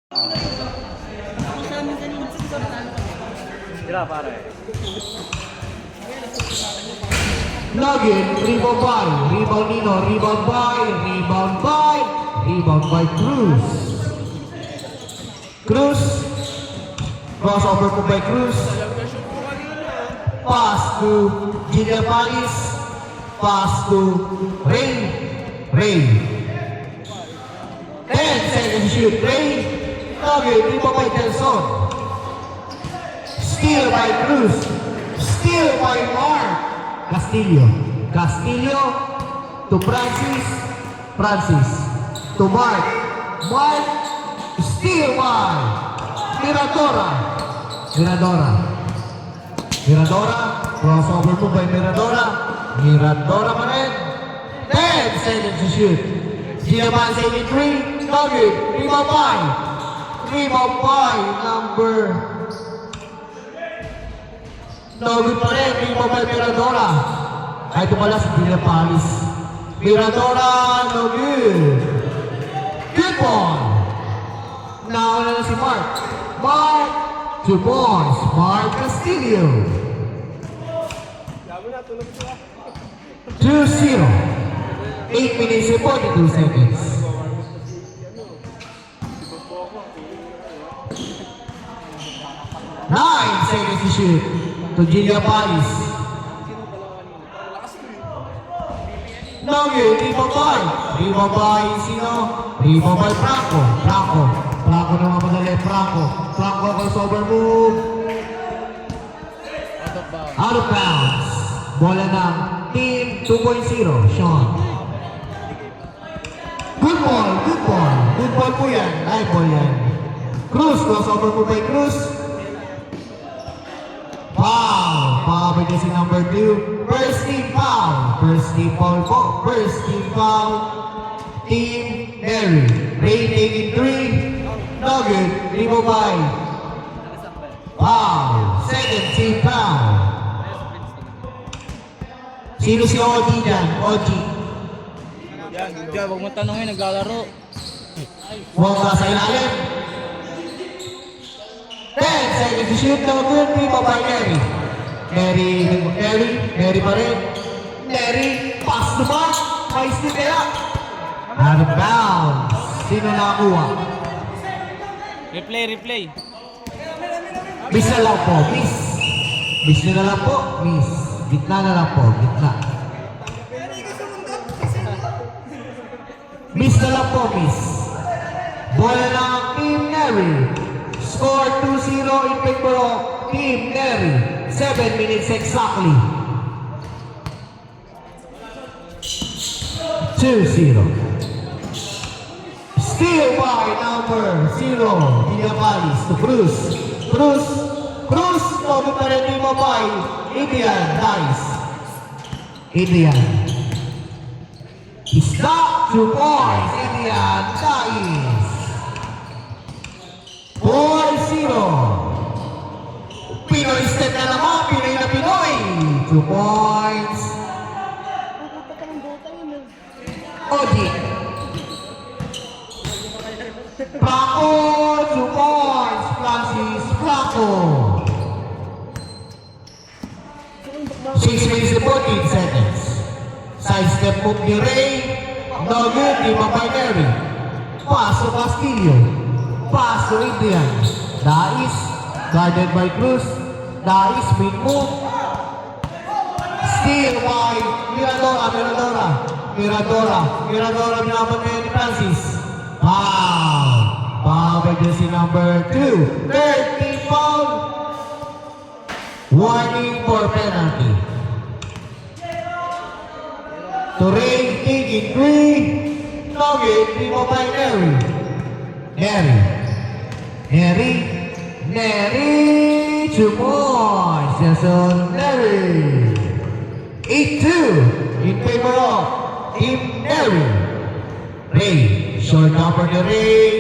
Sila pare. Nugget, rebound by, rebound Nino, rebound by Cruz. Cruz, crossover po by Cruz. Pass to Gillian Palis, pass to Ray. 10 seconds shoot, Ray. Nugget, rebound by Telson. Steal by Cruz, steal by Mark. Castillo to Francis to Mark, steal by Miradora, crossover po by Miradora pa rin. 10 seconds to shoot. Giaman saving 3, Nugget, rebound by number Nugget pa rin, rebound by Miradora. Ay tumala si Gillian Palis. Miradora, Nugget. Good ball. Nauna na si Mark. 2 points. Mark Castillo. 2-0. 8 minutes and 42 seconds. Nine seconds to shoot to Gillian Palis. Nugget, rebound by sino? Rebound by Franco naman madali. Franco crossover move. Out of bounds. Bola ng team 2.0. Sean. Good ball po yan. Ay, ball yan. Cruz, crossover po by Cruz. Foul by si number 2. First team foul po. Team Mary. Ray taking 3. Nugget, rebound by. Foul. Second team foul. Sino si OG dyan? Diyan, huwag mo tanongin, naglalaro. Huwag ka sa ilalim. 10 seconds to shoot. Nugget, rebound by Mary. Mary pa rin. Mary, pass to Mark. May stick kaya. Out of bounds. Sino nakakuha? Replay. Miss na lang po. Gitna na lang po. Miss. Bola ng Team Mary. Score 2-0 in favor of Team Mary. 7 minutes exactly. 2-0. Steal by number 0. Gillian Palis to Cruz. Nugget pa rin rebound by Indian. Nice. Indian. Is that 2 points? Indian. Nice. 4-0. Pinoy step na naman. Pinoy. 2 points. Oji. Franco, 2 points. Francis Franco. 6 minutes and 14 seconds. Side step move ni Ray. Nugget, rebound by Mary. Pass to Castillo. Pass to Indian. Dais, guarded by Cruz. Dais, big move. Steal by Miradora binaban ngayon ni Francis. Foul by si number 2. Third team foul. Warning for penalty. To Ray, taking 3. Nugget, rebound by Mary. 2 points. Jason Mary. 8-2 in favor of Team Mary. Ray, short number to Ray.